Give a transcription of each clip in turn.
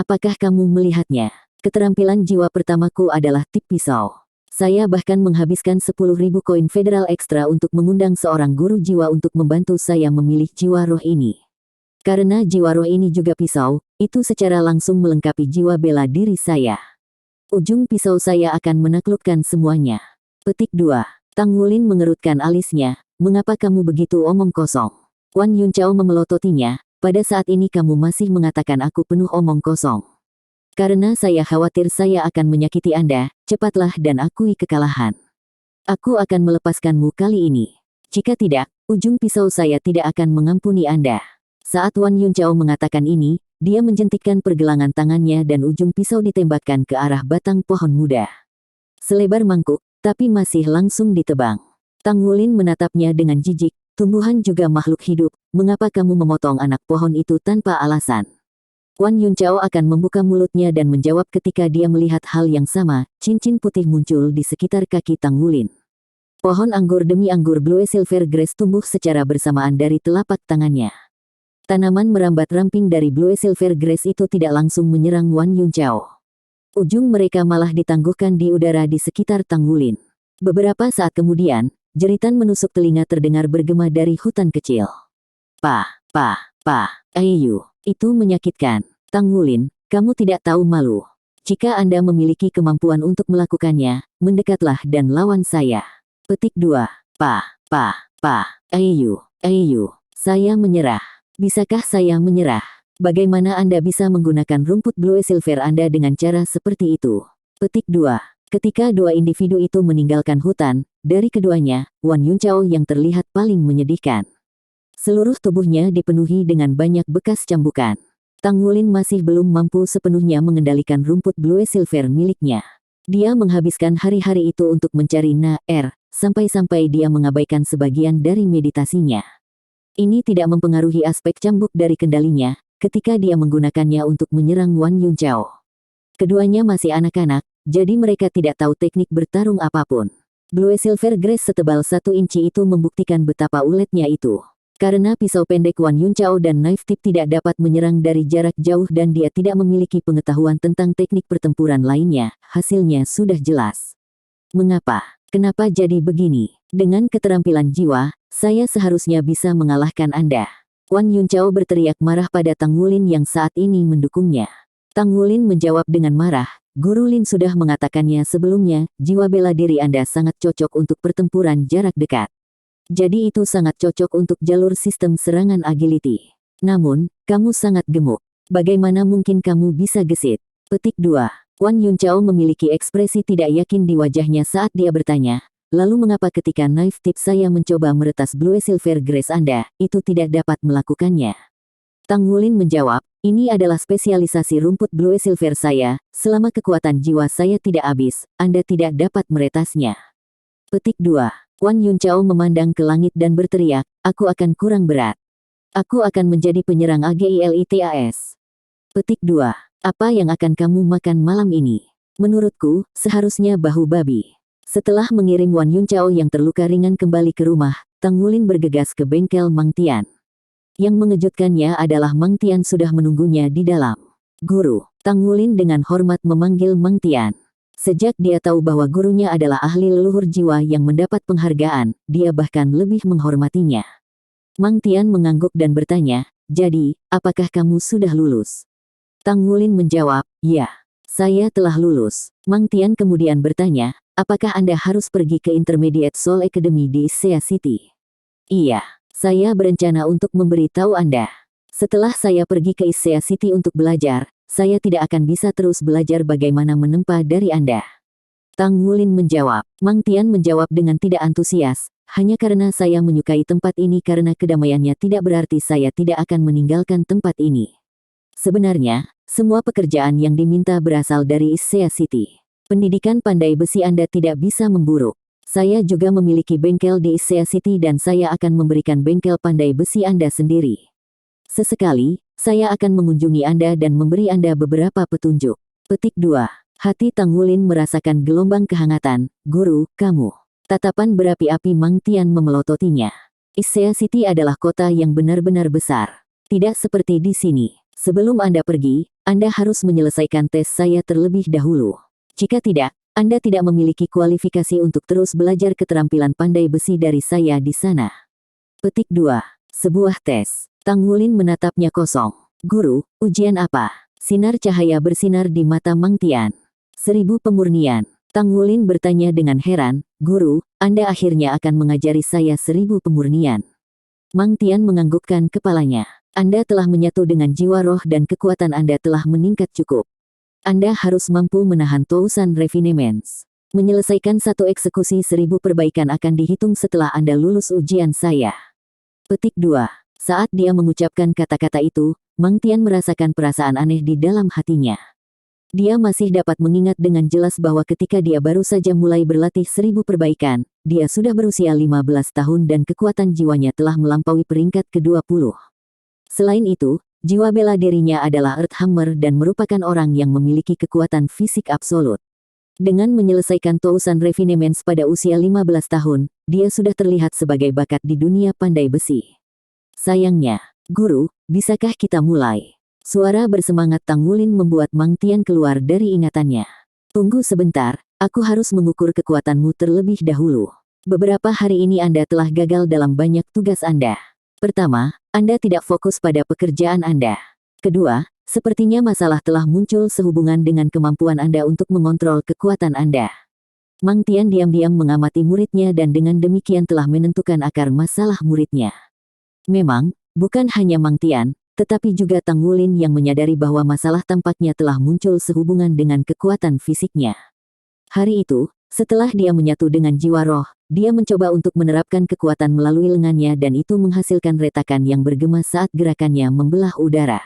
Apakah kamu melihatnya? Keterampilan jiwa pertamaku adalah tip pisau. Saya bahkan menghabiskan 10.000 koin federal ekstra untuk mengundang seorang guru jiwa untuk membantu saya memilih jiwa roh ini. Karena jiwa roh ini juga pisau, itu secara langsung melengkapi jiwa bela diri saya. Ujung pisau saya akan menaklukkan semuanya. Petik 2. Tang Wulin mengerutkan alisnya. Mengapa kamu begitu omong kosong? Wan Yuncao memelototinya. Pada saat ini kamu masih mengatakan aku penuh omong kosong. Karena saya khawatir saya akan menyakiti Anda, cepatlah dan akui kekalahan. Aku akan melepaskanmu kali ini. Jika tidak, ujung pisau saya tidak akan mengampuni Anda. Saat Wan Yuncao mengatakan ini, dia menjentikkan pergelangan tangannya dan ujung pisau ditembakkan ke arah batang pohon muda. Selebar mangkuk, tapi masih langsung ditebang. Tang Wulin menatapnya dengan jijik, tumbuhan juga makhluk hidup, mengapa kamu memotong anak pohon itu tanpa alasan? Wan Yuncao akan membuka mulutnya dan menjawab ketika dia melihat hal yang sama, cincin putih muncul di sekitar kaki Tang Wulin. Pohon anggur demi anggur Blue Silver Grass tumbuh secara bersamaan dari telapak tangannya. Tanaman merambat ramping dari Blue Silver Grass itu tidak langsung menyerang Wan Yuncao. Ujung mereka malah ditangguhkan di udara di sekitar Tang Wulin. Beberapa saat kemudian, jeritan menusuk telinga terdengar bergema dari hutan kecil. Ayu, itu menyakitkan. Tang Wulin, kamu tidak tahu malu. Jika Anda memiliki kemampuan untuk melakukannya, mendekatlah dan lawan saya. Petik 2. Ayu, saya menyerah. Bisakah saya menyerah? Bagaimana Anda bisa menggunakan rumput Blue Silver Anda dengan cara seperti itu? Petik 2. Ketika dua individu itu meninggalkan hutan, dari keduanya, Wan Yuncao yang terlihat paling menyedihkan. Seluruh tubuhnya dipenuhi dengan banyak bekas cambukan. Tang Wulin masih belum mampu sepenuhnya mengendalikan rumput Blue Silver miliknya. Dia menghabiskan hari-hari itu untuk mencari sampai-sampai dia mengabaikan sebagian dari meditasinya. Ini tidak mempengaruhi aspek cambuk dari kendalinya, ketika dia menggunakannya untuk menyerang Wan Yuncao. Keduanya masih anak-anak, jadi mereka tidak tahu teknik bertarung apapun. Blue Silver Grass setebal 1 inci itu membuktikan betapa uletnya itu. Karena pisau pendek Wan Yuncao dan knife tip tidak dapat menyerang dari jarak jauh dan dia tidak memiliki pengetahuan tentang teknik pertempuran lainnya, hasilnya sudah jelas. Mengapa? Kenapa jadi begini? Dengan keterampilan jiwa, saya seharusnya bisa mengalahkan Anda. Wan Yuncao berteriak marah pada Tang Wulin yang saat ini mendukungnya. Tang Wulin menjawab dengan marah, Guru Lin sudah mengatakannya sebelumnya, jiwa bela diri Anda sangat cocok untuk pertempuran jarak dekat. Jadi itu sangat cocok untuk jalur sistem serangan agility. Namun, kamu sangat gemuk. Bagaimana mungkin kamu bisa gesit? Petik 2. Wan Yuncao memiliki ekspresi tidak yakin di wajahnya saat dia bertanya, lalu mengapa ketika knife tip saya mencoba meretas Blue Silver Grass Anda, itu tidak dapat melakukannya? Tang Wulin menjawab, ini adalah spesialisasi rumput Blue Silver saya, selama kekuatan jiwa saya tidak habis, Anda tidak dapat meretasnya. Petik 2. Wan Yuncao memandang ke langit dan berteriak, aku akan kurang berat. Aku akan menjadi penyerang AGILITAS. Petik 2. Apa yang akan kamu makan malam ini? Menurutku, seharusnya bahu babi. Setelah mengirim Wan Yuncao yang terluka ringan kembali ke rumah, Tang Wulin bergegas ke bengkel Mang Tian. Yang mengejutkannya adalah Mang Tian sudah menunggunya di dalam. Guru, Tang Wulin dengan hormat memanggil Mang Tian. Sejak dia tahu bahwa gurunya adalah ahli leluhur jiwa yang mendapat penghargaan, dia bahkan lebih menghormatinya. Mang Tian mengangguk dan bertanya, jadi, apakah kamu sudah lulus? Tang Wulin menjawab, ya, saya telah lulus. Mang Tian kemudian bertanya, apakah Anda harus pergi ke Intermediate Soul Academy di Issea City? Iya, saya berencana untuk memberitahu Anda. Setelah saya pergi ke Issea City untuk belajar, saya tidak akan bisa terus belajar bagaimana menempa dari Anda. Tang Wulin menjawab. Mang Tian menjawab dengan tidak antusias, hanya karena saya menyukai tempat ini karena kedamaiannya tidak berarti saya tidak akan meninggalkan tempat ini. Sebenarnya, semua pekerjaan yang diminta berasal dari Issea City. Pendidikan pandai besi Anda tidak bisa memburuk. Saya juga memiliki bengkel di Issea City dan saya akan memberikan bengkel pandai besi Anda sendiri. Sesekali, saya akan mengunjungi Anda dan memberi Anda beberapa petunjuk. Petik 2. Hati Tang Wulin merasakan gelombang kehangatan. Guru, kamu. Tatapan berapi-api Mang Tian memelototinya. Issea City adalah kota yang benar-benar besar. Tidak seperti di sini. Sebelum Anda pergi, Anda harus menyelesaikan tes saya terlebih dahulu. Jika tidak, Anda tidak memiliki kualifikasi untuk terus belajar keterampilan pandai besi dari saya di sana. Petik 2. Sebuah tes. Tang Wulin menatapnya kosong. Guru, ujian apa? Sinar cahaya bersinar di mata Mang Tian. 1000 pemurnian. Tang Wulin bertanya dengan heran, Guru, Anda akhirnya akan mengajari saya 1000 pemurnian. Mang Tian menganggukkan kepalanya. Anda telah menyatu dengan jiwa roh dan kekuatan Anda telah meningkat cukup. Anda harus mampu menahan Tousan Refinements. Menyelesaikan satu eksekusi 1000 perbaikan akan dihitung setelah Anda lulus ujian saya. Petik 2. Saat dia mengucapkan kata-kata itu, Mang Tian merasakan perasaan aneh di dalam hatinya. Dia masih dapat mengingat dengan jelas bahwa ketika dia baru saja mulai berlatih 1000 perbaikan, dia sudah berusia 15 tahun dan kekuatan jiwanya telah melampaui peringkat ke-20. Selain itu, jiwa bela dirinya adalah Earthhammer dan merupakan orang yang memiliki kekuatan fisik absolut. Dengan menyelesaikan Tousan Refinements pada usia 15 tahun, dia sudah terlihat sebagai bakat di dunia pandai besi. Sayangnya, Guru, bisakah kita mulai? Suara bersemangat Tang Wulin membuat Mang Tian keluar dari ingatannya. Tunggu sebentar, aku harus mengukur kekuatanmu terlebih dahulu. Beberapa hari ini Anda telah gagal dalam banyak tugas Anda. Pertama, Anda tidak fokus pada pekerjaan Anda. Kedua, sepertinya masalah telah muncul sehubungan dengan kemampuan Anda untuk mengontrol kekuatan Anda. Mang Tian diam-diam mengamati muridnya dan dengan demikian telah menentukan akar masalah muridnya. Memang, bukan hanya Mang Tian, tetapi juga Tang Wulin yang menyadari bahwa masalah tampaknya telah muncul sehubungan dengan kekuatan fisiknya. Hari itu, setelah dia menyatu dengan jiwa roh, dia mencoba untuk menerapkan kekuatan melalui lengannya dan itu menghasilkan retakan yang bergema saat gerakannya membelah udara.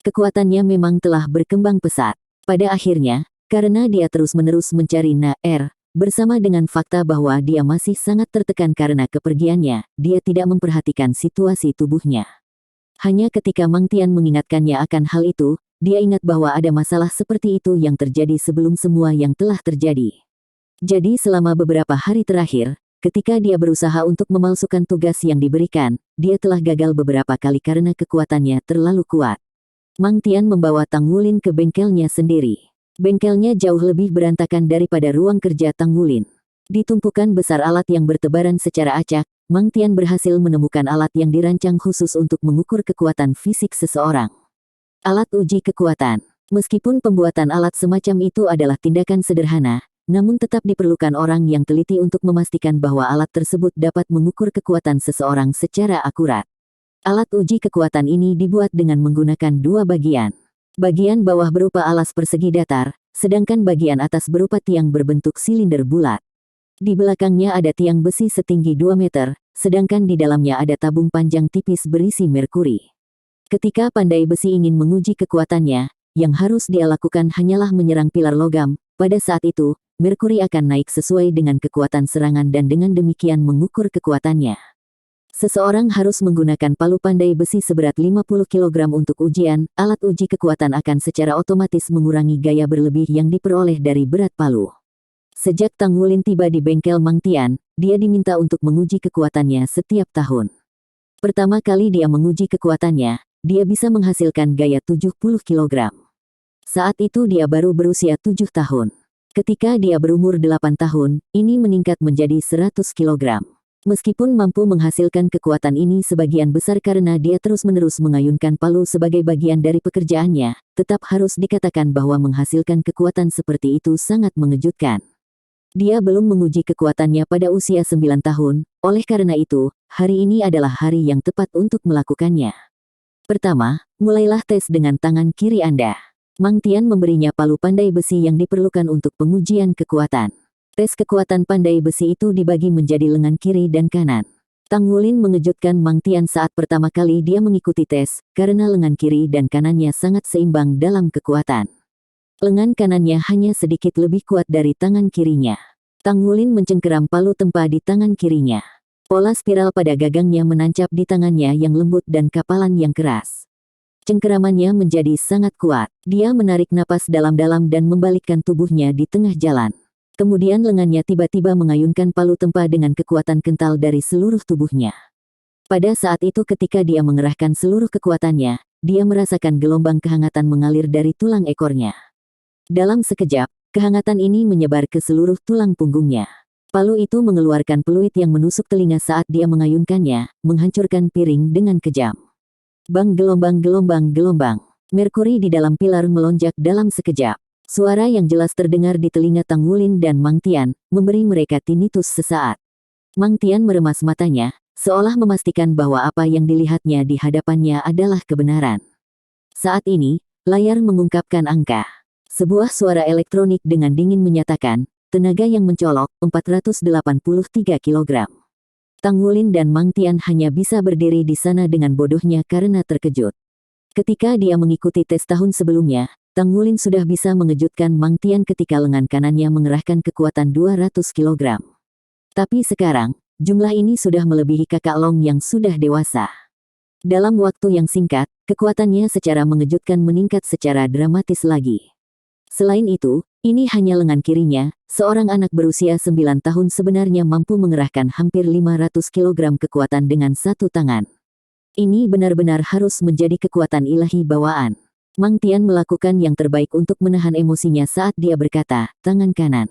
Kekuatannya memang telah berkembang pesat. Pada akhirnya, karena dia terus-menerus mencari Na-Er, bersama dengan fakta bahwa dia masih sangat tertekan karena kepergiannya, dia tidak memperhatikan situasi tubuhnya. Hanya ketika Mang Tian mengingatkannya akan hal itu, dia ingat bahwa ada masalah seperti itu yang terjadi sebelum semua yang telah terjadi. Jadi selama beberapa hari terakhir, ketika dia berusaha untuk memalsukan tugas yang diberikan, dia telah gagal beberapa kali karena kekuatannya terlalu kuat. Mang Tian membawa Tang Wulin ke bengkelnya sendiri. Bengkelnya jauh lebih berantakan daripada ruang kerja Tang Wulin. Di tumpukan besar alat yang bertebaran secara acak, Mang Tian berhasil menemukan alat yang dirancang khusus untuk mengukur kekuatan fisik seseorang. Alat uji kekuatan. Meskipun pembuatan alat semacam itu adalah tindakan sederhana, namun tetap diperlukan orang yang teliti untuk memastikan bahwa alat tersebut dapat mengukur kekuatan seseorang secara akurat. Alat uji kekuatan ini dibuat dengan menggunakan dua bagian. Bagian bawah berupa alas persegi datar, sedangkan bagian atas berupa tiang berbentuk silinder bulat. Di belakangnya ada tiang besi setinggi 2 meter, sedangkan di dalamnya ada tabung panjang tipis berisi merkuri. Ketika pandai besi ingin menguji kekuatannya, yang harus dia lakukan hanyalah menyerang pilar logam. Pada saat itu, merkuri akan naik sesuai dengan kekuatan serangan dan dengan demikian mengukur kekuatannya. Seseorang harus menggunakan palu pandai besi seberat 50 kg untuk ujian, alat uji kekuatan akan secara otomatis mengurangi gaya berlebih yang diperoleh dari berat palu. Sejak Tang Wulin tiba di bengkel Mang Tian, dia diminta untuk menguji kekuatannya setiap tahun. Pertama kali dia menguji kekuatannya, dia bisa menghasilkan gaya 70 kg. Saat itu dia baru berusia 7 tahun. Ketika dia berumur 8 tahun, ini meningkat menjadi 100 kg. Meskipun mampu menghasilkan kekuatan ini sebagian besar karena dia terus-menerus mengayunkan palu sebagai bagian dari pekerjaannya, tetap harus dikatakan bahwa menghasilkan kekuatan seperti itu sangat mengejutkan. Dia belum menguji kekuatannya pada usia 9 tahun, oleh karena itu, hari ini adalah hari yang tepat untuk melakukannya. Pertama, mulailah tes dengan tangan kiri Anda. Mang Tian memberinya palu pandai besi yang diperlukan untuk pengujian kekuatan. Tes kekuatan pandai besi itu dibagi menjadi lengan kiri dan kanan. Tang Wulin mengejutkan Mang Tian saat pertama kali dia mengikuti tes, karena lengan kiri dan kanannya sangat seimbang dalam kekuatan. Lengan kanannya hanya sedikit lebih kuat dari tangan kirinya. Tang Wulin mencengkeram palu tempa di tangan kirinya. Pola spiral pada gagangnya menancap di tangannya yang lembut dan kapalan yang keras. Cengkeramannya menjadi sangat kuat. Dia menarik napas dalam-dalam dan membalikkan tubuhnya di tengah jalan. Kemudian lengannya tiba-tiba mengayunkan palu tempa dengan kekuatan kental dari seluruh tubuhnya. Pada saat itu ketika dia mengerahkan seluruh kekuatannya, dia merasakan gelombang kehangatan mengalir dari tulang ekornya. Dalam sekejap, kehangatan ini menyebar ke seluruh tulang punggungnya. Palu itu mengeluarkan peluit yang menusuk telinga saat dia mengayunkannya, menghancurkan piring dengan kejam. Bang, gelombang, gelombang, gelombang. Merkuri di dalam pilar melonjak dalam sekejap. Suara yang jelas terdengar di telinga Tang Wulin dan Mang Tian, memberi mereka tinnitus sesaat. Mang Tian meremas matanya, seolah memastikan bahwa apa yang dilihatnya di hadapannya adalah kebenaran. Saat ini, layar mengungkapkan angka. Sebuah suara elektronik dengan dingin menyatakan, tenaga yang mencolok, 483 kg. Tang Wulin dan Mang Tian hanya bisa berdiri di sana dengan bodohnya karena terkejut. Ketika dia mengikuti tes tahun sebelumnya, Tang Wulin sudah bisa mengejutkan Mang Tian ketika lengan kanannya mengerahkan kekuatan 200 kg. Tapi sekarang, jumlah ini sudah melebihi kakak Long yang sudah dewasa. Dalam waktu yang singkat, kekuatannya secara mengejutkan meningkat secara dramatis lagi. Selain itu, ini hanya lengan kirinya, seorang anak berusia 9 tahun sebenarnya mampu mengerahkan hampir 500 kg kekuatan dengan satu tangan. Ini benar-benar harus menjadi kekuatan ilahi bawaan. Mang Tian melakukan yang terbaik untuk menahan emosinya saat dia berkata, tangan kanan.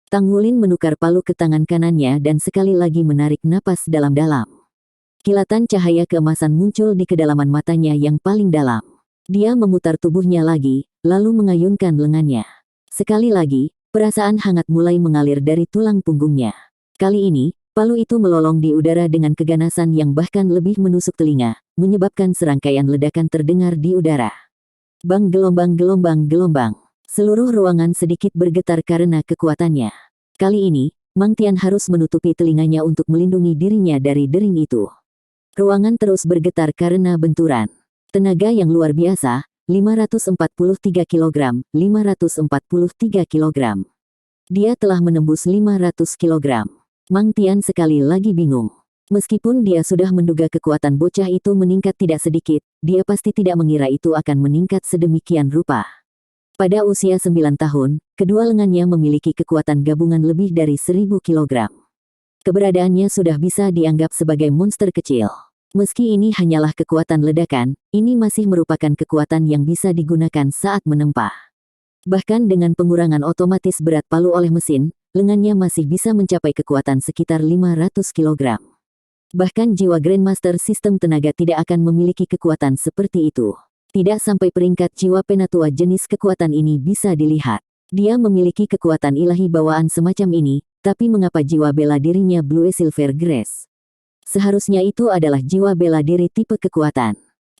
Tang Wulin menukar palu ke tangan kanannya dan sekali lagi menarik napas dalam-dalam. Kilatan cahaya keemasan muncul di kedalaman matanya yang paling dalam. Dia memutar tubuhnya lagi, lalu mengayunkan lengannya. Sekali lagi, perasaan hangat mulai mengalir dari tulang punggungnya. Kali ini, palu itu melolong di udara dengan keganasan yang bahkan lebih menusuk telinga, menyebabkan serangkaian ledakan terdengar di udara. Bang, gelombang, gelombang, gelombang. Seluruh ruangan sedikit bergetar karena kekuatannya. Kali ini, Mang Tian harus menutupi telinganya untuk melindungi dirinya dari dering itu. Ruangan terus bergetar karena benturan. Tenaga yang luar biasa, 543 kg, 543 kg. Dia telah menembus 500 kg. Mang Tian sekali lagi bingung. Meskipun dia sudah menduga kekuatan bocah itu meningkat tidak sedikit, dia pasti tidak mengira itu akan meningkat sedemikian rupa. Pada usia 9 tahun, kedua lengannya memiliki kekuatan gabungan lebih dari 1000 kg. Keberadaannya sudah bisa dianggap sebagai monster kecil. Meski ini hanyalah kekuatan ledakan, ini masih merupakan kekuatan yang bisa digunakan saat menempah. Bahkan dengan pengurangan otomatis berat palu oleh mesin, lengannya masih bisa mencapai kekuatan sekitar 500 kg. Bahkan jiwa Grandmaster sistem tenaga tidak akan memiliki kekuatan seperti itu. Tidak sampai peringkat jiwa penatua jenis kekuatan ini bisa dilihat. Dia memiliki kekuatan ilahi bawaan semacam ini, tapi mengapa jiwa bela dirinya Blue Silver Grace? Seharusnya itu adalah jiwa bela diri tipe kekuatan.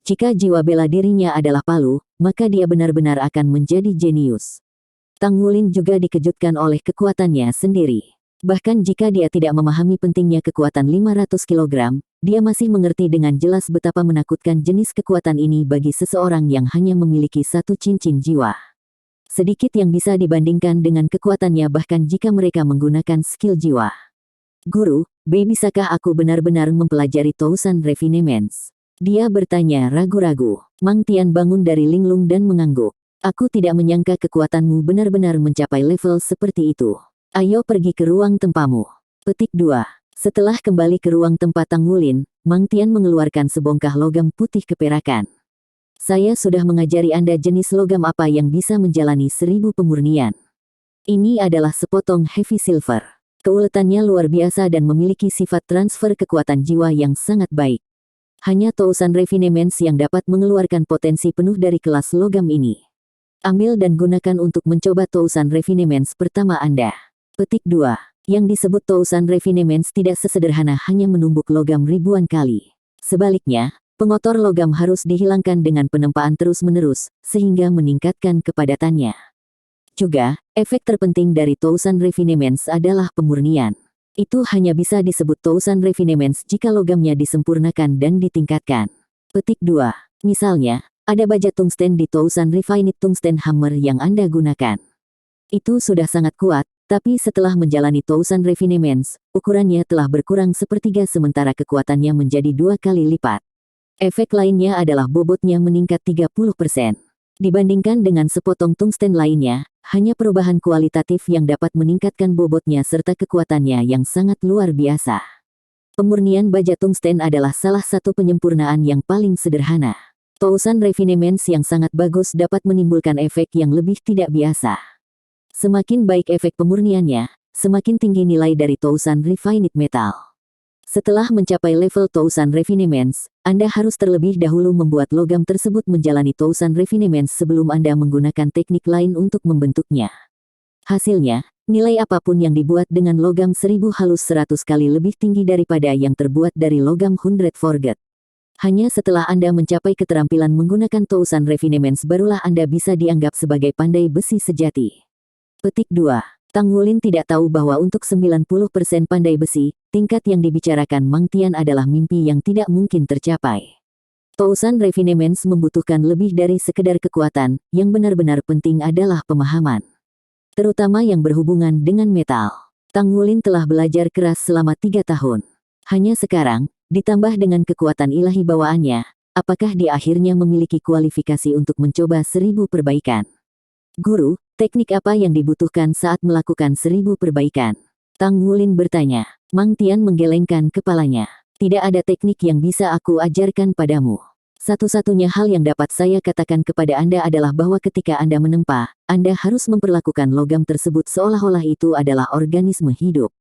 Jika jiwa bela dirinya adalah palu, maka dia benar-benar akan menjadi jenius. Tang Wulin juga dikejutkan oleh kekuatannya sendiri. Bahkan jika dia tidak memahami pentingnya kekuatan 500 kg, dia masih mengerti dengan jelas betapa menakutkan jenis kekuatan ini bagi seseorang yang hanya memiliki satu cincin jiwa. Sedikit yang bisa dibandingkan dengan kekuatannya bahkan jika mereka menggunakan skill jiwa. Guru, bisakah aku benar-benar mempelajari Thousand Refinements? Dia bertanya ragu-ragu. Mang Tian bangun dari linglung dan mengangguk. Aku tidak menyangka kekuatanmu benar-benar mencapai level seperti itu. Ayo pergi ke ruang tempamu. Petik 2. Setelah kembali ke ruang tempat Tang Wulin, Mang Tian mengeluarkan sebongkah logam putih keperakan. Saya sudah mengajari Anda jenis logam apa yang bisa menjalani 1000 pemurnian. Ini adalah sepotong heavy silver. Keuletannya luar biasa dan memiliki sifat transfer kekuatan jiwa yang sangat baik. Hanya Thousand Refinements yang dapat mengeluarkan potensi penuh dari kelas logam ini. Ambil dan gunakan untuk mencoba Thousand Refinements pertama Anda. Petik 2. Yang disebut Thousand Refinements tidak sesederhana hanya menumbuk logam ribuan kali. Sebaliknya, pengotor logam harus dihilangkan dengan penempaan terus-menerus, sehingga meningkatkan kepadatannya. Juga, efek terpenting dari Thousand Refinements adalah pemurnian. Itu hanya bisa disebut Thousand Refinements jika logamnya disempurnakan dan ditingkatkan. Petik 2. Misalnya, ada baja tungsten di Thousand Refined Tungsten Hammer yang Anda gunakan. Itu sudah sangat kuat, tapi setelah menjalani Thousand Refinements, ukurannya telah berkurang sepertiga sementara kekuatannya menjadi 2 kali lipat. Efek lainnya adalah bobotnya meningkat 30%. Dibandingkan dengan sepotong tungsten lainnya, hanya perubahan kualitatif yang dapat meningkatkan bobotnya serta kekuatannya yang sangat luar biasa. Pemurnian baja tungsten adalah salah satu penyempurnaan yang paling sederhana. Tousan Refinements yang sangat bagus dapat menimbulkan efek yang lebih tidak biasa. Semakin baik efek pemurniannya, semakin tinggi nilai dari Tousan Refined Metal. Setelah mencapai level Tousan Refinements, Anda harus terlebih dahulu membuat logam tersebut menjalani Tousan Refinements sebelum Anda menggunakan teknik lain untuk membentuknya. Hasilnya, nilai apapun yang dibuat dengan logam 1000 halus 100 kali lebih tinggi daripada yang terbuat dari logam 100 forget. Hanya setelah Anda mencapai keterampilan menggunakan Tousan Refinements barulah Anda bisa dianggap sebagai pandai besi sejati. Petik 2. Tang Wulin tidak tahu bahwa untuk 90% pandai besi, tingkat yang dibicarakan Mang Tian adalah mimpi yang tidak mungkin tercapai. Tousan Refinements membutuhkan lebih dari sekedar kekuatan, yang benar-benar penting adalah pemahaman. Terutama yang berhubungan dengan metal. Tang Wulin telah belajar keras selama 3 tahun. Hanya sekarang, ditambah dengan kekuatan ilahi bawaannya, apakah dia akhirnya memiliki kualifikasi untuk mencoba 1000 perbaikan? Guru, teknik apa yang dibutuhkan saat melakukan 1000 perbaikan? Tang Wulin bertanya. Mang Tian menggelengkan kepalanya. Tidak ada teknik yang bisa aku ajarkan padamu. Satu-satunya hal yang dapat saya katakan kepada Anda adalah bahwa ketika Anda menempa, Anda harus memperlakukan logam tersebut seolah-olah itu adalah organisme hidup.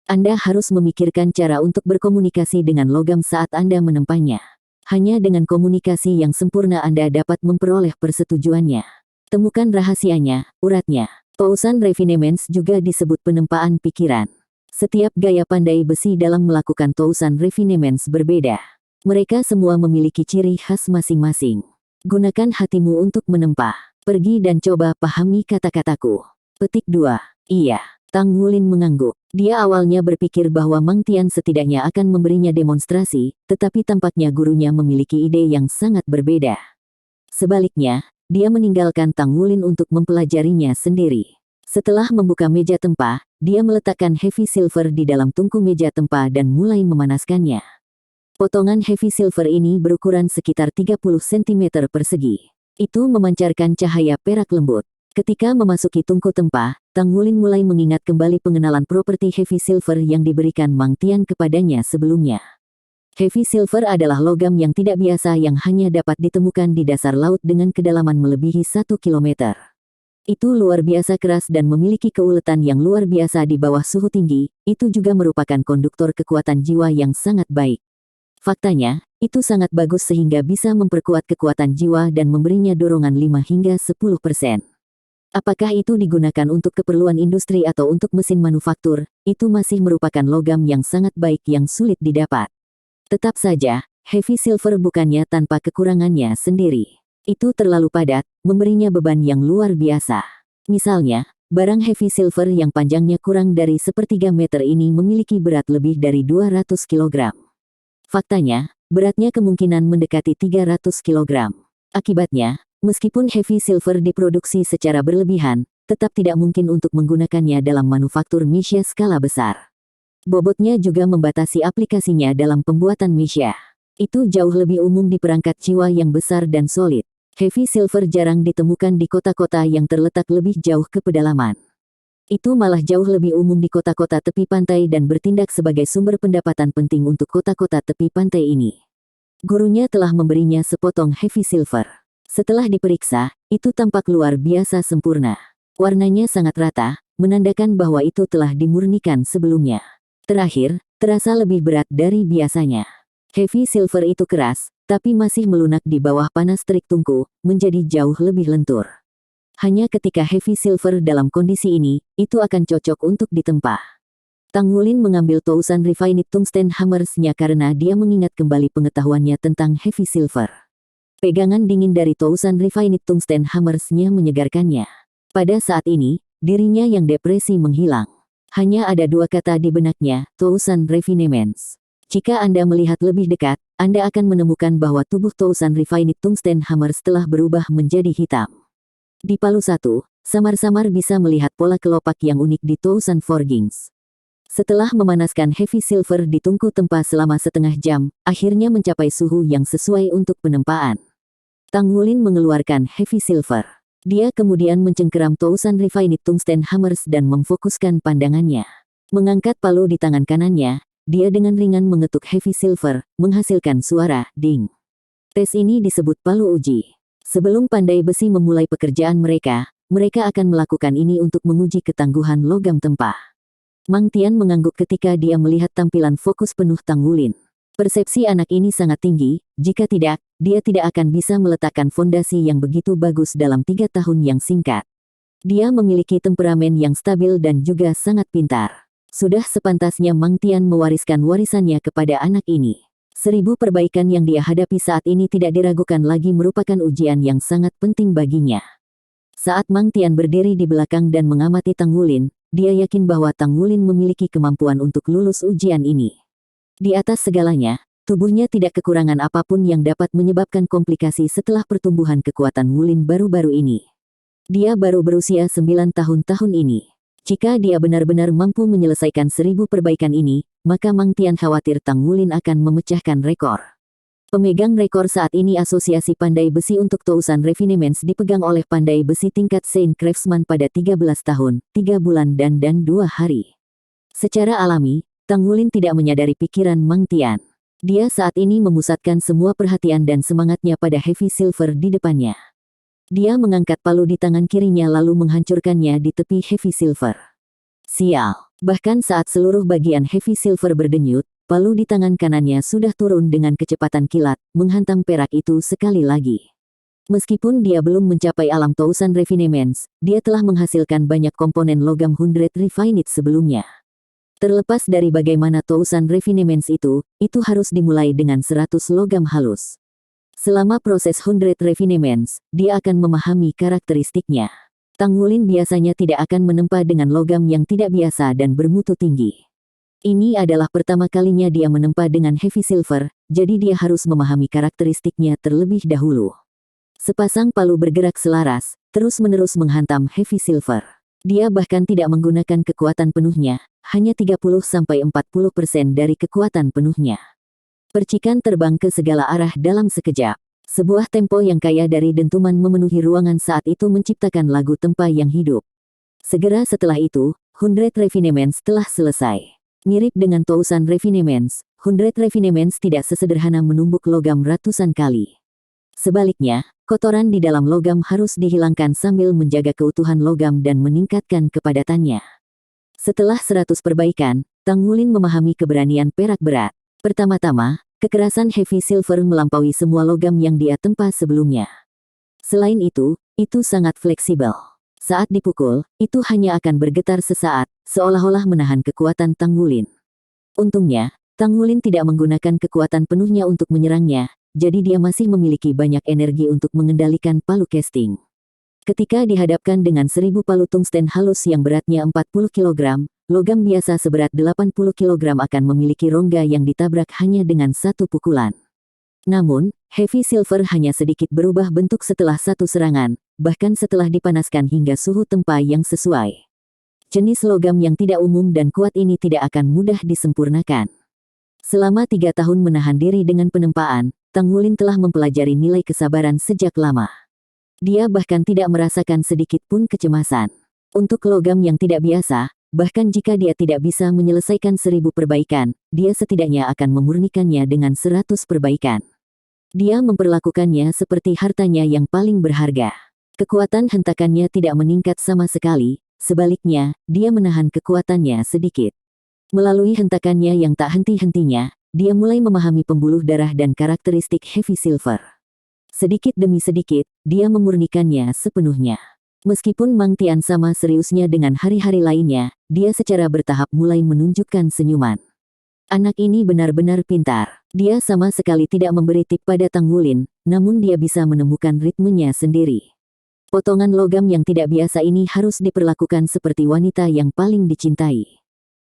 Anda harus memikirkan cara untuk berkomunikasi dengan logam saat Anda menempanya. Hanya dengan komunikasi yang sempurna Anda dapat memperoleh persetujuannya. Temukan rahasianya, uratnya. Tousan Refinements juga disebut penempaan pikiran. Setiap gaya pandai besi dalam melakukan Tousan Refinements berbeda. Mereka semua memiliki ciri khas masing-masing. Gunakan hatimu untuk menempa. Pergi dan coba pahami kata-kataku. Petik 2. Iya. Tang Wulin mengangguk. Dia awalnya berpikir bahwa Mang Tian setidaknya akan memberinya demonstrasi, tetapi tampaknya gurunya memiliki ide yang sangat berbeda. Sebaliknya, dia meninggalkan Tang Wulin untuk mempelajarinya sendiri. Setelah membuka meja tempa, dia meletakkan heavy silver di dalam tungku meja tempa dan mulai memanaskannya. Potongan heavy silver ini berukuran sekitar 30 cm persegi. Itu memancarkan cahaya perak lembut. Ketika memasuki tungku tempa, Tang Wulin mulai mengingat kembali pengenalan properti heavy silver yang diberikan Mang Tian kepadanya sebelumnya. Heavy silver adalah logam yang tidak biasa yang hanya dapat ditemukan di dasar laut dengan kedalaman melebihi 1 km. Itu luar biasa keras dan memiliki keuletan yang luar biasa di bawah suhu tinggi, itu juga merupakan konduktor kekuatan jiwa yang sangat baik. Faktanya, itu sangat bagus sehingga bisa memperkuat kekuatan jiwa dan memberinya dorongan 5 hingga 10%. Apakah itu digunakan untuk keperluan industri atau untuk mesin manufaktur, itu masih merupakan logam yang sangat baik yang sulit didapat. Tetap saja, heavy silver bukannya tanpa kekurangannya sendiri. Itu terlalu padat, memberinya beban yang luar biasa. Misalnya, barang heavy silver yang panjangnya kurang dari 1/3 meter ini memiliki berat lebih dari 200 kg. Faktanya, beratnya kemungkinan mendekati 300 kg. Akibatnya, meskipun heavy silver diproduksi secara berlebihan, tetap tidak mungkin untuk menggunakannya dalam manufaktur misya skala besar. Bobotnya juga membatasi aplikasinya dalam pembuatan misya. Itu jauh lebih umum di perangkat jiwa yang besar dan solid. Heavy silver jarang ditemukan di kota-kota yang terletak lebih jauh ke pedalaman. Itu malah jauh lebih umum di kota-kota tepi pantai dan bertindak sebagai sumber pendapatan penting untuk kota-kota tepi pantai ini. Gurunya telah memberinya sepotong heavy silver. Setelah diperiksa, itu tampak luar biasa sempurna. Warnanya sangat rata, menandakan bahwa itu telah dimurnikan sebelumnya. Terakhir, terasa lebih berat dari biasanya. Heavy silver itu keras, tapi masih melunak di bawah panas terik tungku, menjadi jauh lebih lentur. Hanya ketika heavy silver dalam kondisi ini, itu akan cocok untuk ditempa. Tang Wulin mengambil Tousan Refined Tungsten Hammers-nya karena dia mengingat kembali pengetahuannya tentang heavy silver. Pegangan dingin dari Tousan Refined Tungsten Hammers-nya menyegarkannya. Pada saat ini, dirinya yang depresi menghilang. Hanya ada 2 kata di benaknya, Tousan Refinements. Jika Anda melihat lebih dekat, Anda akan menemukan bahwa tubuh Tousan Refined Tungsten Hammers telah berubah menjadi hitam. Di palu 1, samar-samar bisa melihat pola kelopak yang unik di Tousan Forgings. Setelah memanaskan heavy silver di tungku tempa selama setengah jam, akhirnya mencapai suhu yang sesuai untuk penempaan. Tang Wulin mengeluarkan heavy silver. Dia kemudian mencengkeram Tousan Refined Tungsten Hammers dan memfokuskan pandangannya. Mengangkat palu di tangan kanannya, dia dengan ringan mengetuk heavy silver, menghasilkan suara ding. Tes ini disebut palu uji. Sebelum pandai besi memulai pekerjaan mereka, mereka akan melakukan ini untuk menguji ketangguhan logam tempah. Mang Tian mengangguk ketika dia melihat tampilan fokus penuh Tang Wulin. Persepsi anak ini sangat tinggi, jika tidak, dia tidak akan bisa meletakkan fondasi yang begitu bagus dalam 3 tahun yang singkat. Dia memiliki temperamen yang stabil dan juga sangat pintar. Sudah sepantasnya Mang Tian mewariskan warisannya kepada anak ini. 1000 perbaikan yang dia hadapi saat ini tidak diragukan lagi merupakan ujian yang sangat penting baginya. Saat Mang Tian berdiri di belakang dan mengamati Tang Wulin, dia yakin bahwa Tang Wulin memiliki kemampuan untuk lulus ujian ini. Di atas segalanya, tubuhnya tidak kekurangan apapun yang dapat menyebabkan komplikasi setelah pertumbuhan kekuatan Wulin baru-baru ini. Dia baru berusia 9 tahun ini. Jika dia benar-benar mampu menyelesaikan 1000 perbaikan ini, maka Mang Tian khawatir Tang Wulin akan memecahkan rekor. Pemegang rekor saat ini Asosiasi Pandai Besi untuk Tousan Refinements dipegang oleh pandai besi tingkat Saint Craftsman pada 13 tahun, 3 bulan dan 2 hari. Secara alami, Tang Wulin tidak menyadari pikiran Mang Tian. Dia saat ini memusatkan semua perhatian dan semangatnya pada Heavy Silver di depannya. Dia mengangkat palu di tangan kirinya lalu menghancurkannya di tepi Heavy Silver. Sial, bahkan saat seluruh bagian Heavy Silver berdenyut, palu di tangan kanannya sudah turun dengan kecepatan kilat, menghantam perak itu sekali lagi. Meskipun dia belum mencapai alam Tousan Refinements, dia telah menghasilkan banyak komponen logam 100 Refined sebelumnya. Terlepas dari bagaimana Tousan Refinements itu harus dimulai dengan 100 logam halus. Selama proses 100 Refinements, dia akan memahami karakteristiknya. Tang Wulin biasanya tidak akan menempa dengan logam yang tidak biasa dan bermutu tinggi. Ini adalah pertama kalinya dia menempa dengan Heavy Silver, jadi dia harus memahami karakteristiknya terlebih dahulu. Sepasang palu bergerak selaras, terus-menerus menghantam Heavy Silver. Dia bahkan tidak menggunakan kekuatan penuhnya, hanya 30-40% dari kekuatan penuhnya. Percikan terbang ke segala arah dalam sekejap. Sebuah tempo yang kaya dari dentuman memenuhi ruangan saat itu menciptakan lagu tempa yang hidup. Segera setelah itu, 100 Refinements telah selesai. Mirip dengan Tousan Refinements, 100 Refinements tidak sesederhana menumbuk logam ratusan kali. Sebaliknya, kotoran di dalam logam harus dihilangkan sambil menjaga keutuhan logam dan meningkatkan kepadatannya. Setelah 100 perbaikan, Tang Wulin memahami keberanian perak berat. Pertama-tama, kekerasan Heavy Silver melampaui semua logam yang dia tempa sebelumnya. Selain itu sangat fleksibel. Saat dipukul, itu hanya akan bergetar sesaat, seolah-olah menahan kekuatan Tang Wulin. Untungnya, Tang Wulin tidak menggunakan kekuatan penuhnya untuk menyerangnya, jadi dia masih memiliki banyak energi untuk mengendalikan palu casting. Ketika dihadapkan dengan 1000 palu tungsten halus yang beratnya 40 kg, logam biasa seberat 80 kg akan memiliki rongga yang ditabrak hanya dengan satu pukulan. Namun, Heavy Silver hanya sedikit berubah bentuk setelah satu serangan, bahkan setelah dipanaskan hingga suhu tempa yang sesuai. Jenis logam yang tidak umum dan kuat ini tidak akan mudah disempurnakan. Selama 3 tahun menahan diri dengan penempaan, Tang Wulin telah mempelajari nilai kesabaran sejak lama. Dia bahkan tidak merasakan sedikit pun kecemasan. Untuk logam yang tidak biasa, bahkan jika dia tidak bisa menyelesaikan 1000 perbaikan, dia setidaknya akan memurnikannya dengan 100 perbaikan. Dia memperlakukannya seperti hartanya yang paling berharga. Kekuatan hentakannya tidak meningkat sama sekali, sebaliknya, dia menahan kekuatannya sedikit. Melalui hentakannya yang tak henti-hentinya, dia mulai memahami pembuluh darah dan karakteristik Heavy Silver. Sedikit demi sedikit, dia memurnikannya sepenuhnya. Meskipun Mang Tian sama seriusnya dengan hari-hari lainnya, dia secara bertahap mulai menunjukkan senyuman. Anak ini benar-benar pintar. Dia sama sekali tidak memberi tip pada Tang Wulin, namun dia bisa menemukan ritmenya sendiri. Potongan logam yang tidak biasa ini harus diperlakukan seperti wanita yang paling dicintai.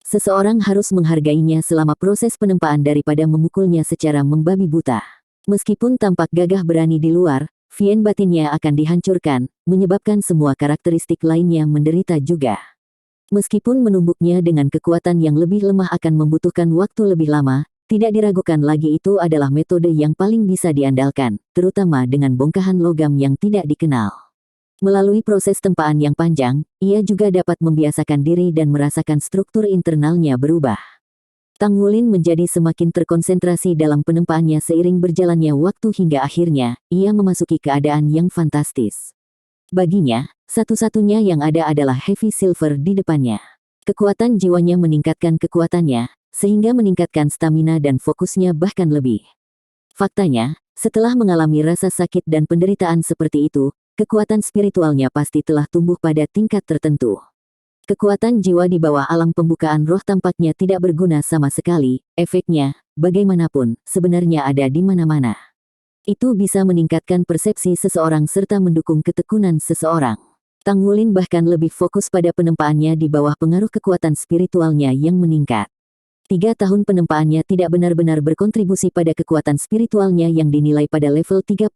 Seseorang harus menghargainya selama proses penempaan daripada memukulnya secara membabi buta. Meskipun tampak gagah berani di luar, Vien batinnya akan dihancurkan, menyebabkan semua karakteristik lainnya menderita juga. Meskipun menumbuknya dengan kekuatan yang lebih lemah akan membutuhkan waktu lebih lama, tidak diragukan lagi itu adalah metode yang paling bisa diandalkan, terutama dengan bongkahan logam yang tidak dikenal. Melalui proses tempaan yang panjang, ia juga dapat membiasakan diri dan merasakan struktur internalnya berubah. Tang Wulin menjadi semakin terkonsentrasi dalam penempaannya seiring berjalannya waktu hingga akhirnya, ia memasuki keadaan yang fantastis. Baginya, satu-satunya yang ada adalah Heavy Silver di depannya. Kekuatan jiwanya meningkatkan kekuatannya, sehingga meningkatkan stamina dan fokusnya bahkan lebih. Faktanya, setelah mengalami rasa sakit dan penderitaan seperti itu, kekuatan spiritualnya pasti telah tumbuh pada tingkat tertentu. Kekuatan jiwa di bawah alam pembukaan roh tampaknya tidak berguna sama sekali, efeknya, bagaimanapun, sebenarnya ada di mana-mana. Itu bisa meningkatkan persepsi seseorang serta mendukung ketekunan seseorang. Tang Wulin bahkan lebih fokus pada penempaannya di bawah pengaruh kekuatan spiritualnya yang meningkat. 3 tahun penempaannya tidak benar-benar berkontribusi pada kekuatan spiritualnya yang dinilai pada level 38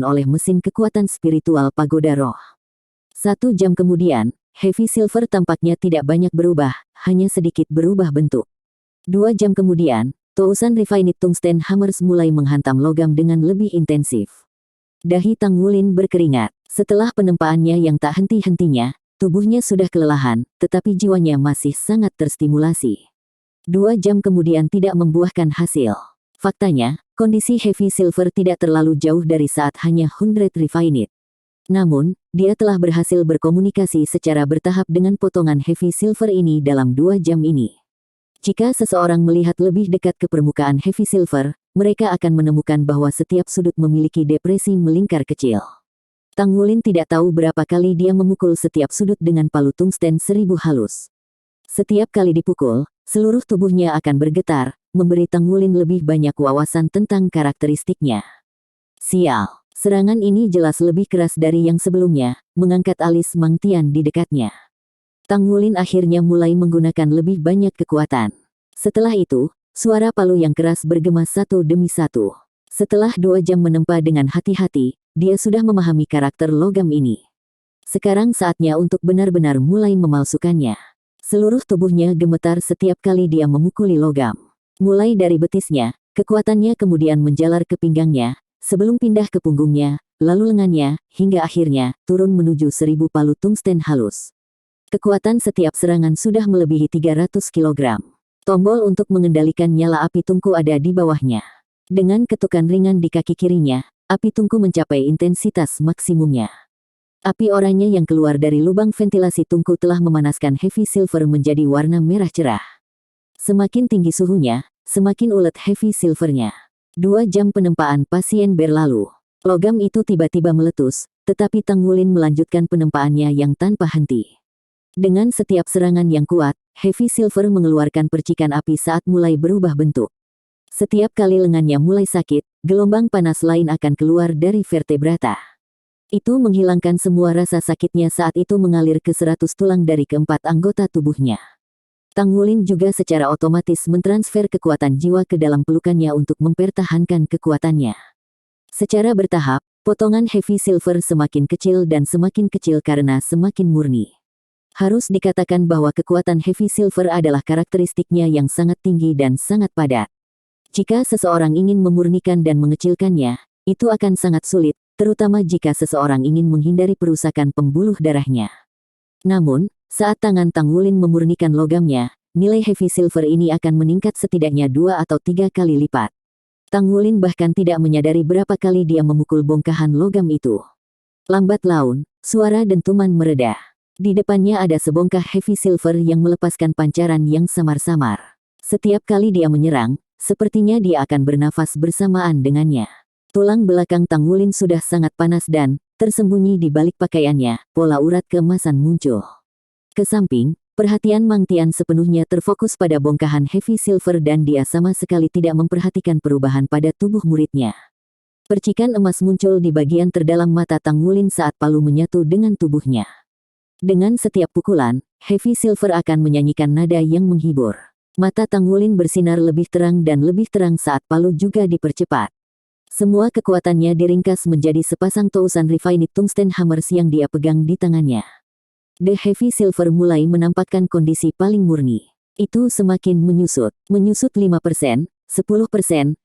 oleh mesin kekuatan spiritual Pagoda Roh. 1 jam kemudian, Heavy Silver tampaknya tidak banyak berubah, hanya sedikit berubah bentuk. 2 jam kemudian, Tousan Refined Tungsten Hammers mulai menghantam logam dengan lebih intensif. Dahi Tang Wulin berkeringat. Setelah penempaannya yang tak henti-hentinya, tubuhnya sudah kelelahan, tetapi jiwanya masih sangat terstimulasi. 2 jam kemudian tidak membuahkan hasil. Faktanya, kondisi Heavy Silver tidak terlalu jauh dari saat hanya 100 Refined. Namun, dia telah berhasil berkomunikasi secara bertahap dengan potongan Heavy Silver ini dalam 2 jam ini. Jika seseorang melihat lebih dekat ke permukaan Heavy Silver, mereka akan menemukan bahwa setiap sudut memiliki depresi melingkar kecil. Tang Wulin tidak tahu berapa kali dia memukul setiap sudut dengan palu tungsten 1000 halus. Setiap kali dipukul, seluruh tubuhnya akan bergetar, memberi Tang Wulin lebih banyak wawasan tentang karakteristiknya. Sial. Serangan ini jelas lebih keras dari yang sebelumnya, mengangkat alis Mang Tian di dekatnya. Tang Wulin akhirnya mulai menggunakan lebih banyak kekuatan. Setelah itu, suara palu yang keras bergema satu demi satu. Setelah 2 jam menempa dengan hati-hati, dia sudah memahami karakter logam ini. Sekarang saatnya untuk benar-benar mulai memalsukannya. Seluruh tubuhnya gemetar setiap kali dia memukuli logam. Mulai dari betisnya, kekuatannya kemudian menjalar ke pinggangnya, sebelum pindah ke punggungnya, lalu lengannya, hingga akhirnya turun menuju 1000 palu tungsten halus. Kekuatan setiap serangan sudah melebihi 300 kg. Tombol untuk mengendalikan nyala api tungku ada di bawahnya. Dengan ketukan ringan di kaki kirinya, api tungku mencapai intensitas maksimumnya. Api oranye yang keluar dari lubang ventilasi tungku telah memanaskan Heavy Silver menjadi warna merah cerah. Semakin tinggi suhunya, semakin ulet Heavy Silvernya. 2 jam penempaan pasien berlalu. Logam itu tiba-tiba meletus, tetapi Tang Wulin melanjutkan penempaannya yang tanpa henti. Dengan setiap serangan yang kuat, Heavy Silver mengeluarkan percikan api saat mulai berubah bentuk. Setiap kali lengannya mulai sakit, gelombang panas lain akan keluar dari vertebrata. Itu menghilangkan semua rasa sakitnya saat itu mengalir ke 100 tulang dari keempat anggota tubuhnya. Tang Wulin juga secara otomatis mentransfer kekuatan jiwa ke dalam pelukannya untuk mempertahankan kekuatannya. Secara bertahap, potongan Heavy Silver semakin kecil dan semakin kecil karena semakin murni. Harus dikatakan bahwa kekuatan Heavy Silver adalah karakteristiknya yang sangat tinggi dan sangat padat. Jika seseorang ingin memurnikan dan mengecilkannya, itu akan sangat sulit, terutama jika seseorang ingin menghindari perusakan pembuluh darahnya. Namun, saat tangan Tang Wulin memurnikan logamnya, nilai Heavy Silver ini akan meningkat setidaknya 2 atau 3 kali lipat. Tang Wulin bahkan tidak menyadari berapa kali dia memukul bongkahan logam itu. Lambat laun, suara dentuman mereda. Di depannya ada sebongkah Heavy Silver yang melepaskan pancaran yang samar-samar. Setiap kali dia menyerang, sepertinya dia akan bernafas bersamaan dengannya. Tulang belakang Tang Wulin sudah sangat panas dan, tersembunyi di balik pakaiannya, pola urat keemasan muncul. Ke samping, perhatian Mang Tian sepenuhnya terfokus pada bongkahan Heavy Silver dan dia sama sekali tidak memperhatikan perubahan pada tubuh muridnya. Percikan emas muncul di bagian terdalam mata Tang Wulin saat palu menyatu dengan tubuhnya. Dengan setiap pukulan, Heavy Silver akan menyanyikan nada yang menghibur. Mata Tang Wulin bersinar lebih terang dan lebih terang saat palu juga dipercepat. Semua kekuatannya diringkas menjadi sepasang Tousan Refined Tungsten Hammers yang dia pegang di tangannya. The Heavy Silver mulai menampakkan kondisi paling murni. Itu semakin menyusut. Menyusut 5%, 10%,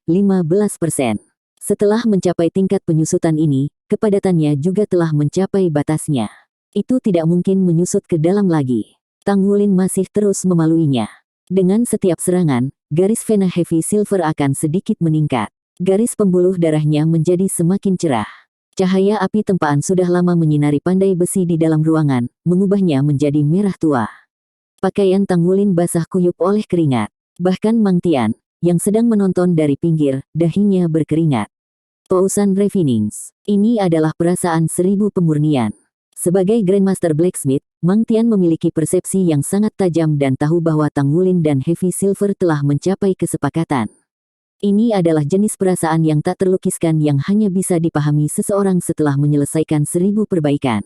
15%. Setelah mencapai tingkat penyusutan ini, kepadatannya juga telah mencapai batasnya. Itu tidak mungkin menyusut ke dalam lagi. Tang Wulin masih terus memaluinya. Dengan setiap serangan, garis vena heavy silver akan sedikit meningkat. Garis pembuluh darahnya menjadi semakin cerah. Cahaya api tempaan sudah lama menyinari pandai besi di dalam ruangan, mengubahnya menjadi merah tua. Pakaian Tang Wulin basah kuyup oleh keringat. Bahkan Mang Tian, yang sedang menonton dari pinggir, dahinya berkeringat. Tousan Refinings. Ini adalah perasaan 1000 pemurnian. Sebagai Grandmaster Blacksmith, Mang Tian memiliki persepsi yang sangat tajam dan tahu bahwa Tang Wulin dan Heavy Silver telah mencapai kesepakatan. Ini adalah jenis perasaan yang tak terlukiskan yang hanya bisa dipahami seseorang setelah menyelesaikan 1000 perbaikan.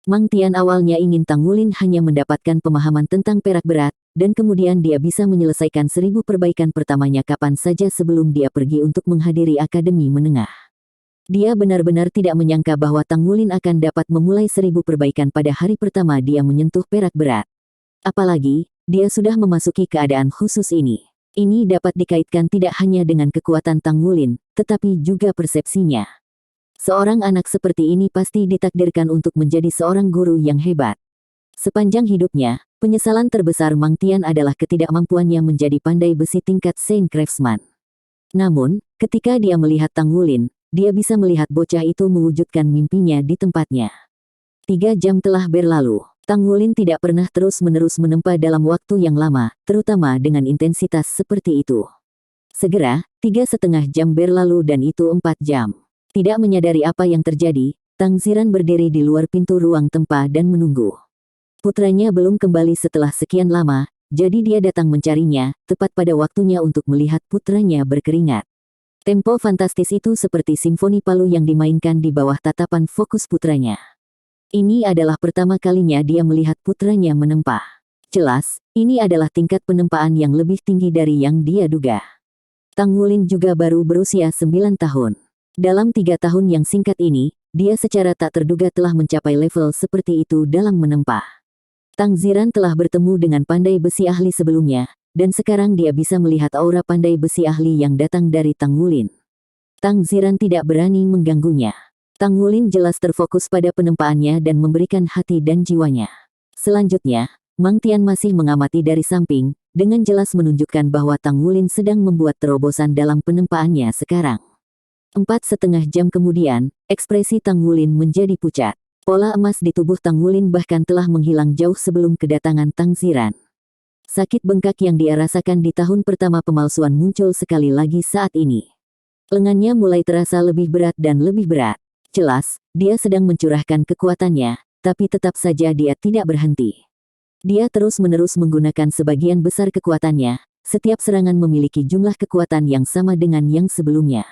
Mang Tian awalnya ingin Tang Wulin hanya mendapatkan pemahaman tentang perak berat, dan kemudian dia bisa menyelesaikan 1000 perbaikan pertamanya kapan saja sebelum dia pergi untuk menghadiri akademi menengah. Dia benar-benar tidak menyangka bahwa Tang Wulin akan dapat memulai 1000 perbaikan pada hari pertama dia menyentuh perak berat. Apalagi, dia sudah memasuki keadaan khusus ini. Ini dapat dikaitkan tidak hanya dengan kekuatan Tang Wulin, tetapi juga persepsinya. Seorang anak seperti ini pasti ditakdirkan untuk menjadi seorang guru yang hebat. Sepanjang hidupnya, penyesalan terbesar Mang Tian adalah ketidakmampuannya menjadi pandai besi tingkat Saint Craftsman. Namun, ketika dia melihat Tang Wulin, dia bisa melihat bocah itu mewujudkan mimpinya di tempatnya. 3 jam telah berlalu. Tang Wulin tidak pernah terus-menerus menempa dalam waktu yang lama, terutama dengan intensitas seperti itu. Segera, 3,5 jam berlalu dan itu 4 jam. Tidak menyadari apa yang terjadi, Tang Ziran berdiri di luar pintu ruang tempa dan menunggu. Putranya belum kembali setelah sekian lama, jadi dia datang mencarinya, tepat pada waktunya untuk melihat putranya berkeringat. Tempo fantastis itu seperti simfoni palu yang dimainkan di bawah tatapan fokus putranya. Ini adalah pertama kalinya dia melihat putranya menempa. Jelas, ini adalah tingkat penempaan yang lebih tinggi dari yang dia duga. Tang Wulin juga baru berusia 9 tahun. Dalam 3 tahun yang singkat ini, dia secara tak terduga telah mencapai level seperti itu dalam menempa. Tang Ziran telah bertemu dengan pandai besi ahli sebelumnya, dan sekarang dia bisa melihat aura pandai besi ahli yang datang dari Tang Wulin. Tang Ziran tidak berani mengganggunya. Tang Wulin jelas terfokus pada penempaannya dan memberikan hati dan jiwanya. Selanjutnya, Mang Tian masih mengamati dari samping, dengan jelas menunjukkan bahwa Tang Wulin sedang membuat terobosan dalam penempaannya sekarang. 4,5 jam kemudian, ekspresi Tang Wulin menjadi pucat. Pola emas di tubuh Tang Wulin bahkan telah menghilang jauh sebelum kedatangan Tang Ziran. Sakit bengkak yang dia rasakan di tahun pertama pemalsuan muncul sekali lagi saat ini. Lengannya mulai terasa lebih berat dan lebih berat. Jelas, dia sedang mencurahkan kekuatannya, tapi tetap saja dia tidak berhenti. Dia terus-menerus menggunakan sebagian besar kekuatannya, setiap serangan memiliki jumlah kekuatan yang sama dengan yang sebelumnya.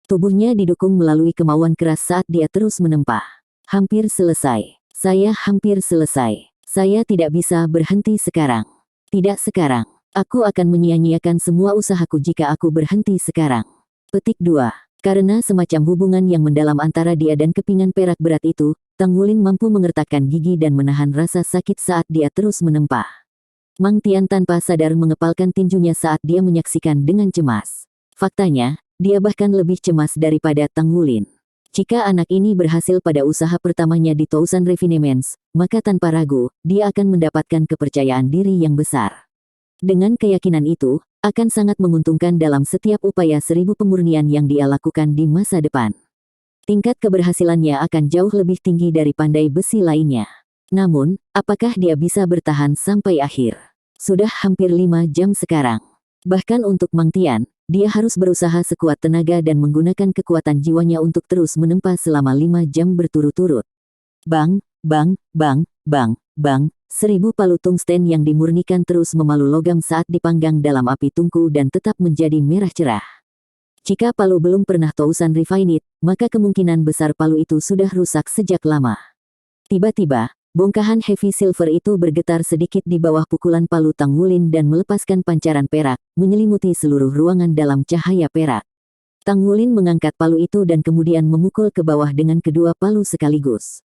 Tubuhnya didukung melalui kemauan keras saat dia terus menempa. Hampir selesai. Saya hampir selesai. Saya tidak bisa berhenti sekarang. Tidak sekarang. Aku akan menyia-nyiakan semua usahaku jika aku berhenti sekarang. Petik 2. Karena semacam hubungan yang mendalam antara dia dan kepingan perak berat itu, Tang Wulin mampu mengertakkan gigi dan menahan rasa sakit saat dia terus menempa. Mang Tian tanpa sadar mengepalkan tinjunya saat dia menyaksikan dengan cemas. Faktanya, dia bahkan lebih cemas daripada Tang Wulin. Jika anak ini berhasil pada usaha pertamanya di Tousan Refinements, maka tanpa ragu, dia akan mendapatkan kepercayaan diri yang besar. Dengan keyakinan itu, akan sangat menguntungkan dalam setiap upaya 1000 pemurnian yang dia lakukan di masa depan. Tingkat keberhasilannya akan jauh lebih tinggi dari pandai besi lainnya. Namun, apakah dia bisa bertahan sampai akhir? Sudah hampir 5 jam sekarang. Bahkan untuk Mang Tian, dia harus berusaha sekuat tenaga dan menggunakan kekuatan jiwanya untuk terus menempa selama 5 jam berturut-turut. Bang, bang, bang, bang, bang, 1000 palu tungsten yang dimurnikan terus memalu logam saat dipanggang dalam api tungku dan tetap menjadi merah cerah. Jika palu belum pernah Tousan Refined, maka kemungkinan besar palu itu sudah rusak sejak lama. Tiba-tiba, bongkahan heavy silver itu bergetar sedikit di bawah pukulan palu Tang Wulin dan melepaskan pancaran perak, menyelimuti seluruh ruangan dalam cahaya perak. Tang Wulin mengangkat palu itu dan kemudian memukul ke bawah dengan kedua palu sekaligus.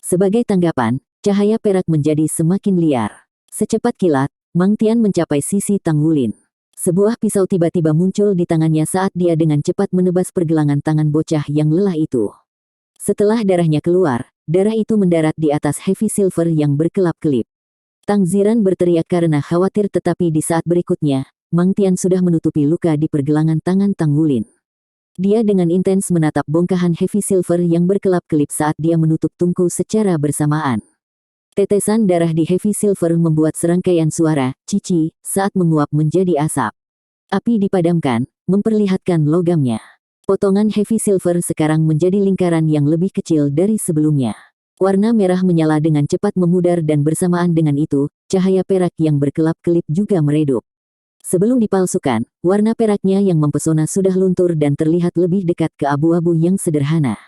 Sebagai tanggapan, cahaya perak menjadi semakin liar. Secepat kilat, Mang Tian mencapai sisi Tang Wulin. Sebuah pisau tiba-tiba muncul di tangannya saat dia dengan cepat menebas pergelangan tangan bocah yang lelah itu. Setelah darahnya keluar, darah itu mendarat di atas heavy silver yang berkelap-kelip. Tang Ziran berteriak karena khawatir tetapi di saat berikutnya, Mang Tian sudah menutupi luka di pergelangan tangan Tang Wulin. Dia dengan intens menatap bongkahan heavy silver yang berkelap-kelip saat dia menutup tungku secara bersamaan. Tetesan darah di heavy silver membuat serangkaian suara cici saat menguap menjadi asap. Api dipadamkan, memperlihatkan logamnya. Potongan heavy silver sekarang menjadi lingkaran yang lebih kecil dari sebelumnya. Warna merah menyala dengan cepat memudar dan bersamaan dengan itu, cahaya perak yang berkelap-kelip juga meredup. Sebelum dipalsukan, warna peraknya yang mempesona sudah luntur dan terlihat lebih dekat ke abu-abu yang sederhana.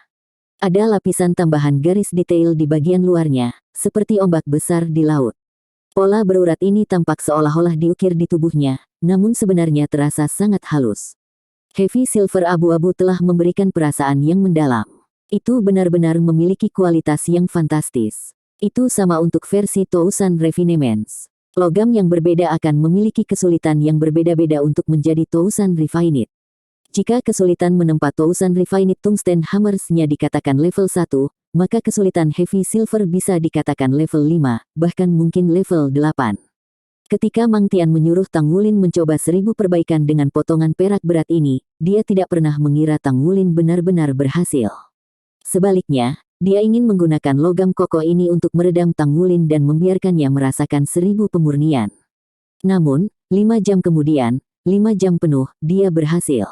Ada lapisan tambahan garis detail di bagian luarnya, seperti ombak besar di laut. Pola berurat ini tampak seolah-olah diukir di tubuhnya, namun sebenarnya terasa sangat halus. Heavy silver abu-abu telah memberikan perasaan yang mendalam. Itu benar-benar memiliki kualitas yang fantastis. Itu sama untuk versi Tousan Refinements. Logam yang berbeda akan memiliki kesulitan yang berbeda-beda untuk menjadi Tousan Refined. Jika kesulitan menempa Tousan Refined Tungsten Hammers-nya dikatakan level 1, maka kesulitan heavy silver bisa dikatakan level 5, bahkan mungkin level 8. Ketika Mang Tian menyuruh Tang Wulin mencoba 1000 perbaikan dengan potongan perak berat ini, dia tidak pernah mengira Tang Wulin benar-benar berhasil. Sebaliknya, dia ingin menggunakan logam kokoh ini untuk meredam Tang Wulin dan membiarkannya merasakan 1000 pemurnian. Namun, 5 jam kemudian, 5 jam penuh, dia berhasil.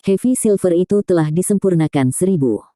Heavy silver itu telah disempurnakan 1000.